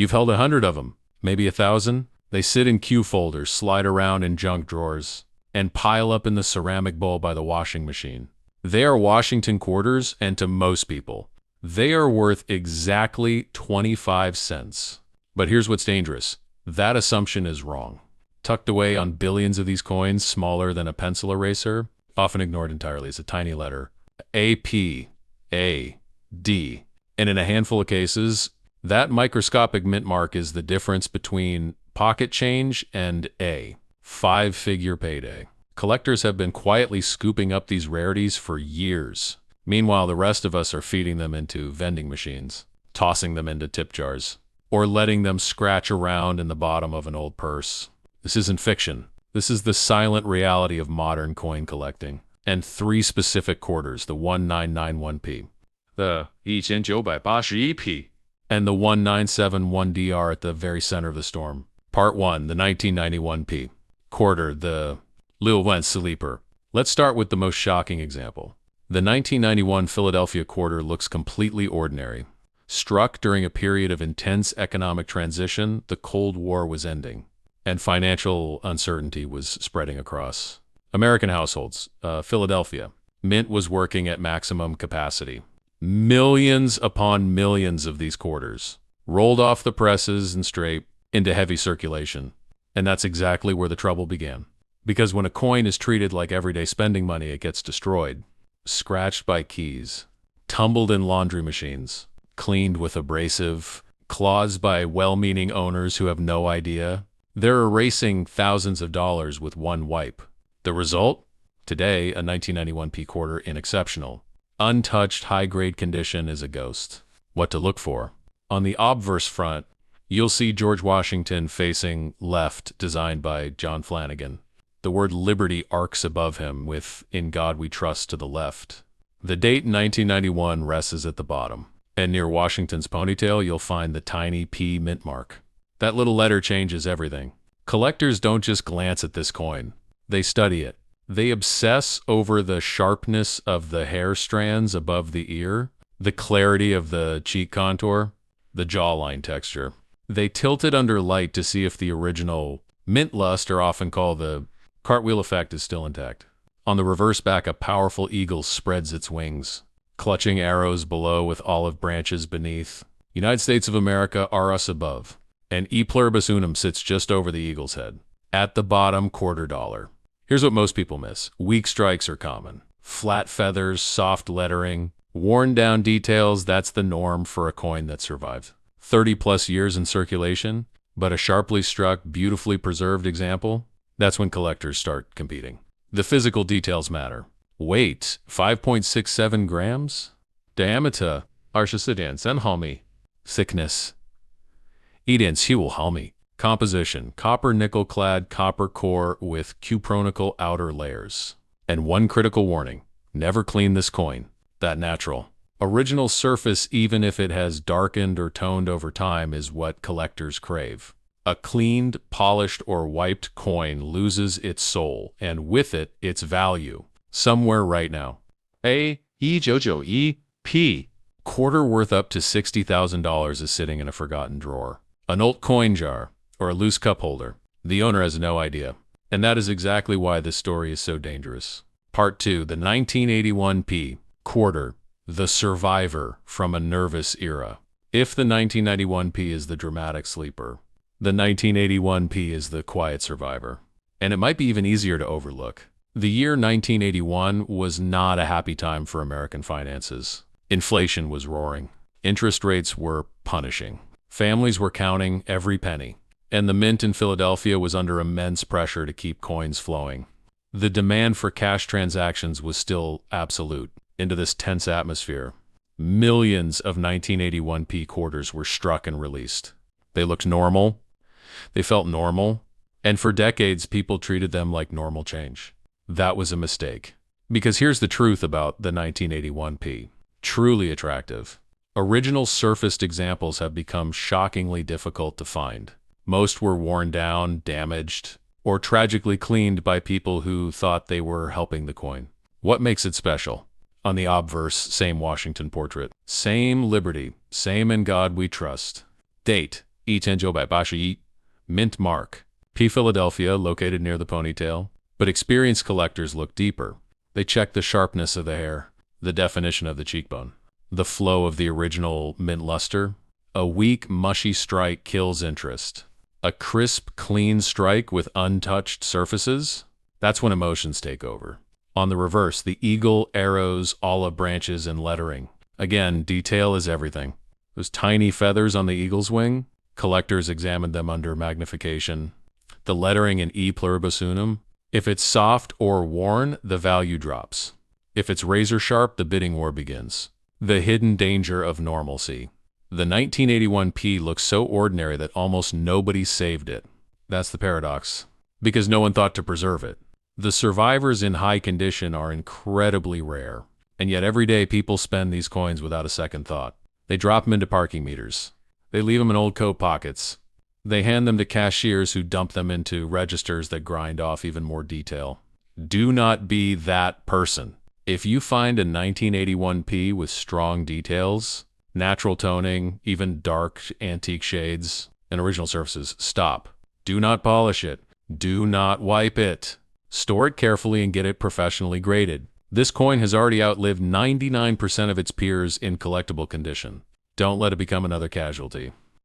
You've held 100 of them, maybe 1,000. They sit in Q folders, slide around in junk drawers, and pile up in the ceramic bowl by the washing machine. They are Washington quarters, and to most people, they are worth exactly 25 cents. But here's what's dangerous. That assumption is wrong. Tucked away on billions of these coins, smaller than a pencil eraser, often ignored entirely as a tiny letter, AP, A, D. And in a handful of cases, that microscopic mint mark is the difference between pocket change and a five-figure payday. Collectors have been quietly scooping up these rarities for years. Meanwhile, the rest of us are feeding them into vending machines, tossing them into tip jars, or letting them scratch around in the bottom of an old purse. This isn't fiction. This is the silent reality of modern coin collecting. And three specific quarters, the 1991p, the 1981p, and the 1971DR at the very center of the storm. Part 1, the 1991p. Quarter, the Lil Went Sleeper. Let's start with the most shocking example. The 1991 Philadelphia quarter looks completely ordinary. Struck during a period of intense economic transition, the Cold War was ending, and financial uncertainty was spreading across American households. Philadelphia. Mint was working at maximum capacity. Millions upon millions of these quarters rolled off the presses and straight into heavy circulation. And that's exactly where the trouble began. Because when a coin is treated like everyday spending money, it gets destroyed, scratched by keys, tumbled in laundry machines, cleaned with abrasive, claws by well-meaning owners who have no idea. They're erasing thousands of dollars with one wipe. The result? Today, a 1991p quarter in exceptional, untouched high-grade condition is a ghost. What to look for? On the obverse front, you'll see George Washington facing left, designed by John Flanagan. The word liberty arcs above him with "In God We Trust" to the left. The date 1991 rests at the bottom, and near Washington's ponytail you'll find the tiny P mint mark. That little letter changes everything. Collectors don't just glance at this coin. They study it. They obsess over the sharpness of the hair strands above the ear, the clarity of the cheek contour, the jawline texture. They tilt it under light to see if the original mint lust, or often called the cartwheel effect, is still intact. On the reverse back, a powerful eagle spreads its wings, clutching arrows below with olive branches beneath. United States of America are us above, and E pluribus unum sits just over the eagle's head. At the bottom, $quarter. Here's what most people miss. Weak strikes are common. Flat feathers, soft lettering, worn down details, that's the norm for a coin that survived 30 plus years in circulation. But a sharply struck, beautifully preserved example, that's when collectors start competing. The physical details matter. Weight, 5.67 grams. Diameter, 24 毫米. Thickness, 1.7毫米. Composition, copper nickel-clad copper core with cupronical outer layers. And one critical warning, never clean this coin. That natural, original surface, even if it has darkened or toned over time, is what collectors crave. A cleaned, polished, or wiped coin loses its soul, and with it, its value. Somewhere right now. A 1991p quarter worth up to $60,000 is sitting in a forgotten drawer. An old coin jar, or a loose cup holder. The owner has no idea. And that is exactly why this story is so dangerous. Part 2, the 1981p quarter, the survivor from a nervous era. If the 1991p is the dramatic sleeper, the 1981p is the quiet survivor. And it might be even easier to overlook. The year 1981 was not a happy time for American finances. Inflation was roaring. Interest rates were punishing. Families were counting every penny. And the mint in Philadelphia was under immense pressure to keep coins flowing. The demand for cash transactions was still absolute. Into this tense atmosphere, millions of 1981p quarters were struck and released. They looked normal. They felt normal. And for decades, people treated them like normal change. That was a mistake. Because here's the truth about the 1981p. Truly attractive. Original surfaced examples have become shockingly difficult to find. Most were worn down, damaged, or tragically cleaned by people who thought they were helping the coin. What makes it special? On the obverse, same Washington portrait. Same liberty, same in God we trust. Date, E. Tenjo by Bashi, mint mark. P. Philadelphia, located near the ponytail. But experienced collectors look deeper. They check the sharpness of the hair, the definition of the cheekbone, the flow of the original mint luster. A weak, mushy strike kills interest. A crisp, clean strike with untouched surfaces? That's when emotions take over. On the reverse, the eagle, arrows, olive branches, and lettering. Again, detail is everything. Those tiny feathers on the eagle's wing, collectors examined them under magnification. The lettering in E pluribus unum, if it's soft or worn, the value drops. If it's razor sharp, the bidding war begins. The hidden danger of normalcy. The 1981 P looks so ordinary that almost nobody saved it. That's the paradox. Because no one thought to preserve it. The survivors in high condition are incredibly rare. And yet every day people spend these coins without a second thought. They drop them into parking meters. They leave them in old coat pockets. They hand them to cashiers who dump them into registers that grind off even more detail. Do not be that person. If you find a 1981 P with strong details, natural toning, even dark antique shades, and original surfaces, stop. Do not polish it. Do not wipe it. Store it carefully and get it professionally graded. This coin has already outlived 99% of its peers in collectible condition. Don't let it become another casualty.